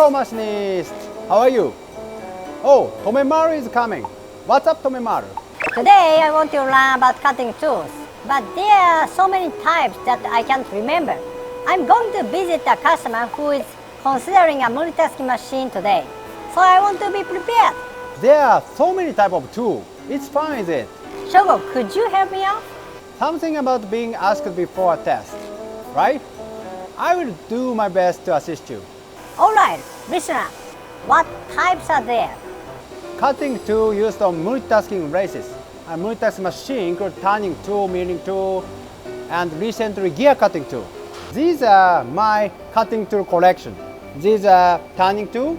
Hello, machinist. How are you? Oh, Tomemaru is coming. What's up, Tomemaru? Today I want to learn about cutting tools, but there are so many types that I can't remember. I'm going to visit a customer who is considering a multitasking machine today, so I want to be prepared. There are so many types of tools. It's fun, is it? Shogo, could you help me out? Something about being asked before a test, right? I will do my best to assist you. Alright, listener, what types are there? Cutting tool used on multitasking races. A multitasking machine includes turning tool, milling tool, and recently gear cutting tool. These are my cutting tool collection. These are turning tool,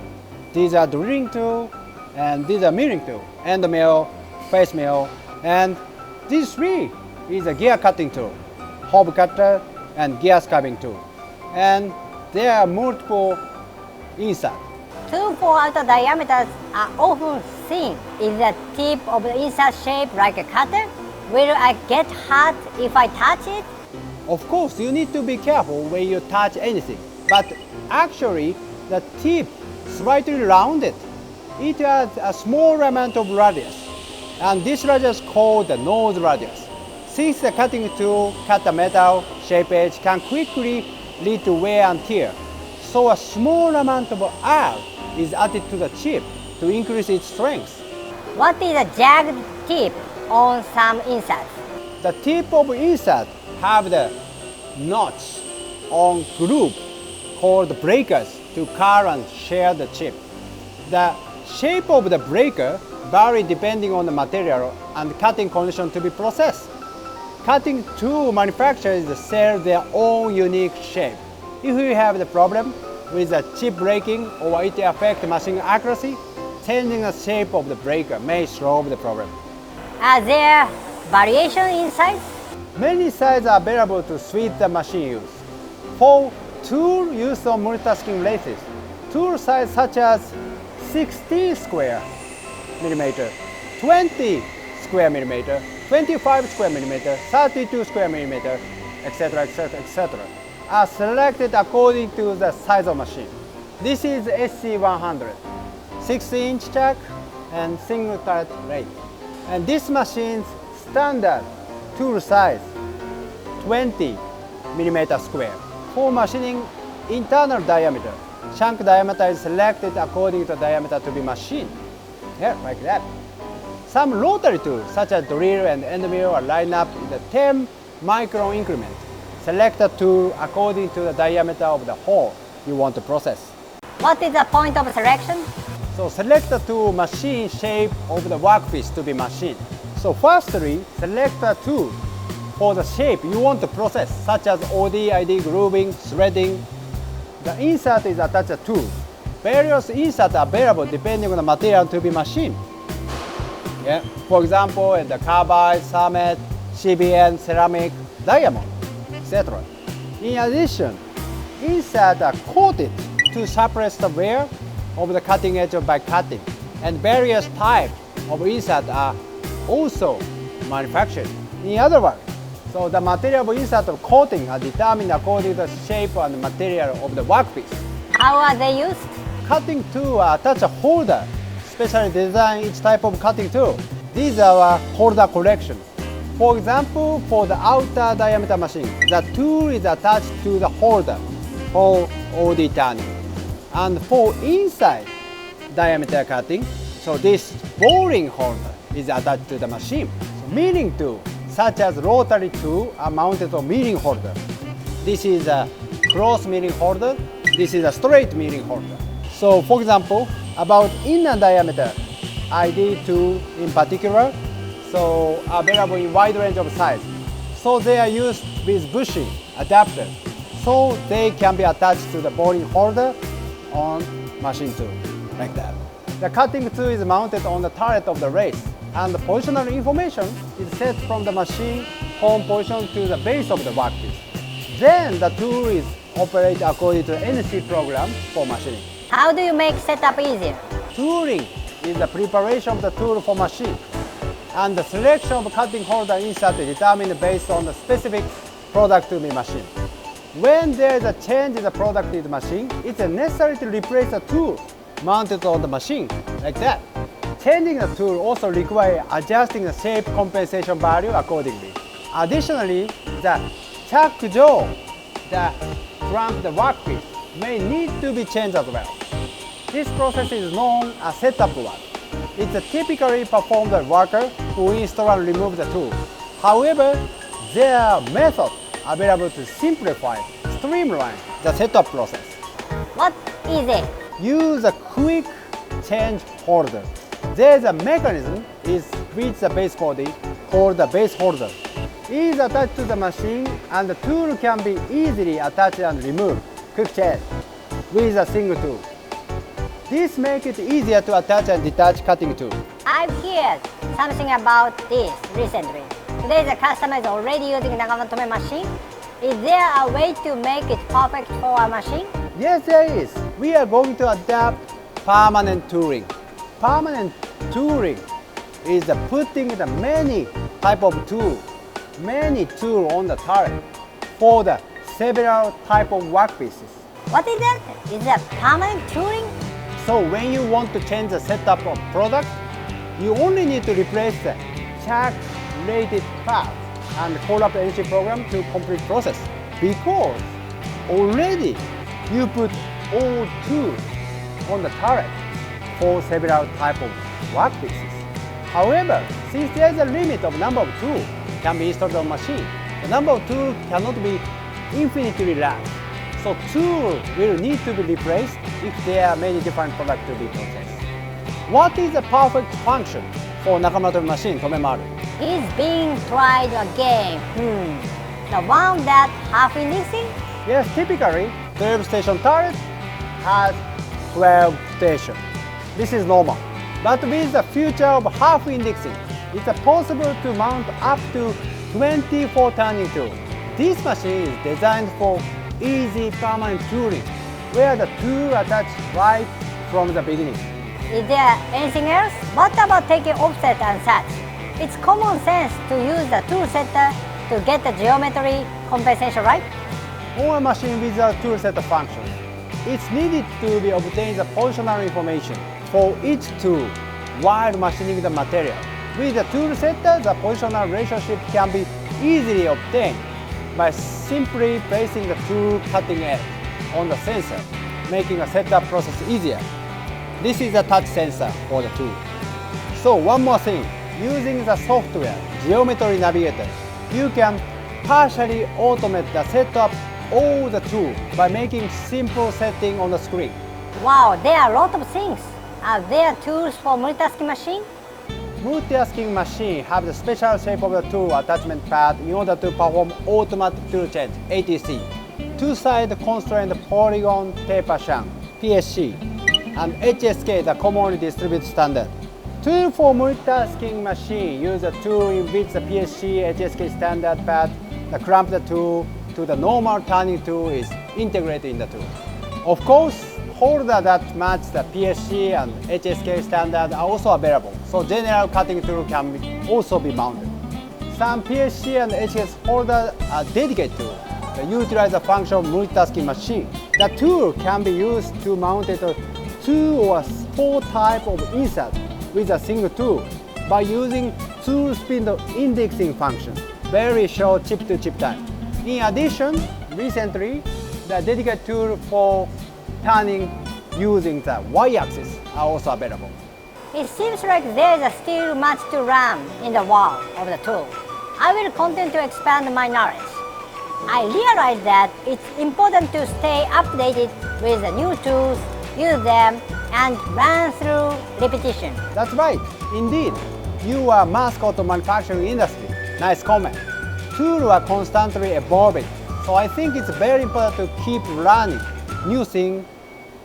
these are drilling tool, and these are milling tool, end mill, face mill, and these three is a gear cutting tool, hob cutter, and gear scarving tool. And there are multiple inserts. Two 4-outer diameters are often seen. Is the tip of the insert shaped like a cutter? Will I get hurt if I touch it? Of course, you need to be careful when you touch anything, but actually the tip slightly rounded. It has a small amount of radius, and this radius is called the nose radius. Since the cutting tool cut the metal, shape edge can quickly lead to wear and tear, so a small amount of air is added to the chip to increase its strength. What is a jagged tip on some inserts? The tip of insert have the notch on groove called breakers to car and share the chip. The shape of the breaker vary depending on the material and cutting condition to be processed. Cutting tool manufacturers sell their own unique shape. If you have the problem with the chip breaking or it affects machine accuracy, changing the shape of the breaker may solve the problem. Are there variation in size? Many sizes are available to suit the machine use. For tool used on multitasking races, tool size such as 16 square millimeter, 20 square millimeter, 25 square millimeter, 32 square millimeter, etc., etc., etc., are selected according to the size of machine. This is SC100, 6-inch chuck and single turret rate. And this machine's standard tool size, 20 millimeter square. For machining internal diameter, shank diameter is selected according to diameter to be machined. Yeah, like that. Some rotary tools, such as drill and end mill, are lined up in the 10 micron increment. Select a tool according to the diameter of the hole you want to process. What is the point of selection? So select the tool machine shape of the workpiece to be machined. So firstly, select a tool for the shape you want to process, such as OD, ID, grooving, threading. The insert is attached to tool. Various inserts are available depending on the material to be machined. Yeah. For example, the carbide, cermet, CBN, ceramic, diamond, etc. In addition, inserts are coated to suppress the wear of the cutting edge by cutting, and various types of inserts are also manufactured. In other words, so the material of insert of coating are determined according to the shape and material of the workpiece. How are they used? Cutting tool attach a holder, specially designed each type of cutting tool. These are our holder collection. For example, for the outer diameter machine, the tool is attached to the holder for OD turning. And for inside diameter cutting, so this boring holder is attached to the machine. So milling tool, such as rotary tool, are mounted on milling holder. This is a cross milling holder. This is a straight milling holder. So for example, about inner diameter ID tool in particular, so available in wide range of size. So they are used with bushing adapter, so they can be attached to the boring holder on machine tool, like that. The cutting tool is mounted on the turret of the race, and the positional information is set from the machine home position to the base of the workpiece. Then the tool is operated according to the NC program for machining. How do you make setup easier? Tooling is the preparation of the tool for machine, and the selection of cutting holder insert is determined based on the specific product to be machined. When there is a change in the product in the machine, it's necessary to replace the tool mounted on the machine, like that. Changing the tool also requires adjusting the shape compensation value accordingly. Additionally, the chuck jaw that clamps the workpiece may need to be changed as well. This process is known as setup work. It's typically performed by the worker who install and remove the tool. However, there are methods available to simplify, streamline the setup process. What is it? Use a quick change holder. There is a mechanism with the base body called the base holder. It is attached to the machine and the tool can be easily attached and removed, quick change, with a single tool. This makes it easier to attach and detach cutting tool. I've heard something about this recently. Today the customer is already using Nakamatome machine. Is there a way to make it perfect for a machine? Yes, there is. We are going to adapt permanent tooling. Permanent tooling is the putting the many type of tool on the turret for the several type of workpieces. What is that? Is that permanent tooling? So when you want to change the setup of product, you only need to replace the chuck-rated parts and call up the NC program to complete process. Because already you put all tools on the turret for several type of workpieces. However, since there is a limit of number of tools can be installed on machine, the number of tools cannot be infinitely large. So tools will need to be replaced if there are many different products to be processed. What is the perfect function for Nakamatome machine, Tomemaru? Is being tried again. The one that half indexing? Yes, typically 12 station turret has 12 stations. This is normal. But with the future of half indexing, it's possible to mount up to 24 turning tools. This machine is designed for easy permanent tooling, where the tool attached right from the beginning. Is there anything else? What about taking offset and such? It's common sense to use the tool setter to get the geometry compensation right. On a machine with a tool setter function, it's needed to be obtained the positional information for each tool while machining the material. With the tool setter, the positional relationship can be easily obtained by simply placing the tool cutting edge on the sensor, making a setup process easier. This is a touch sensor for the tool. So one more thing, using the software Geometry Navigator, you can partially automate the setup all the tools by making simple setting on the screen. Wow, there are a lot of things. Are there tools for multitasking machine? Multitasking machine have the special shape of the tool attachment pad in order to perform automatic tool change, ATC. Two-side constrained polygon taper shank, PSC, and HSK, the commonly distributed standard. Tool for multitasking machine use a tool in which the PSC, HSK standard pad, the clamp the tool to the normal turning tool is integrated in the tool. Of course, holders that match the PSC and HSK standard are also available, so general cutting tool can also be mounted. Some PSC and HSK holders are dedicated to utilize the function of multitasking machine. The tool can be used to mount it 2 or 4 types of insert with a single tool by using tool spindle indexing function, very short chip-to-chip time. In addition, recently, the dedicated tool for turning using the y-axis are also available. It seems like there is still much to learn in the world of the tool. I will continue to expand my knowledge. I realize that it's important to stay updated with the new tools, use them, and learn through repetition. That's right, indeed. You are mascot of manufacturing industry. Nice comment. Tools are constantly evolving, so I think it's very important to keep learning new things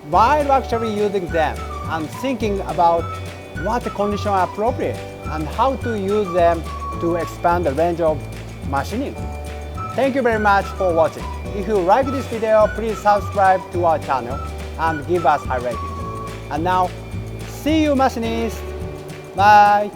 while actually using them and thinking about what conditions are appropriate and how to use them to expand the range of machining. Thank you very much for watching. If you like this video, please subscribe to our channel and give us high rating. And now, see you machinists. Bye.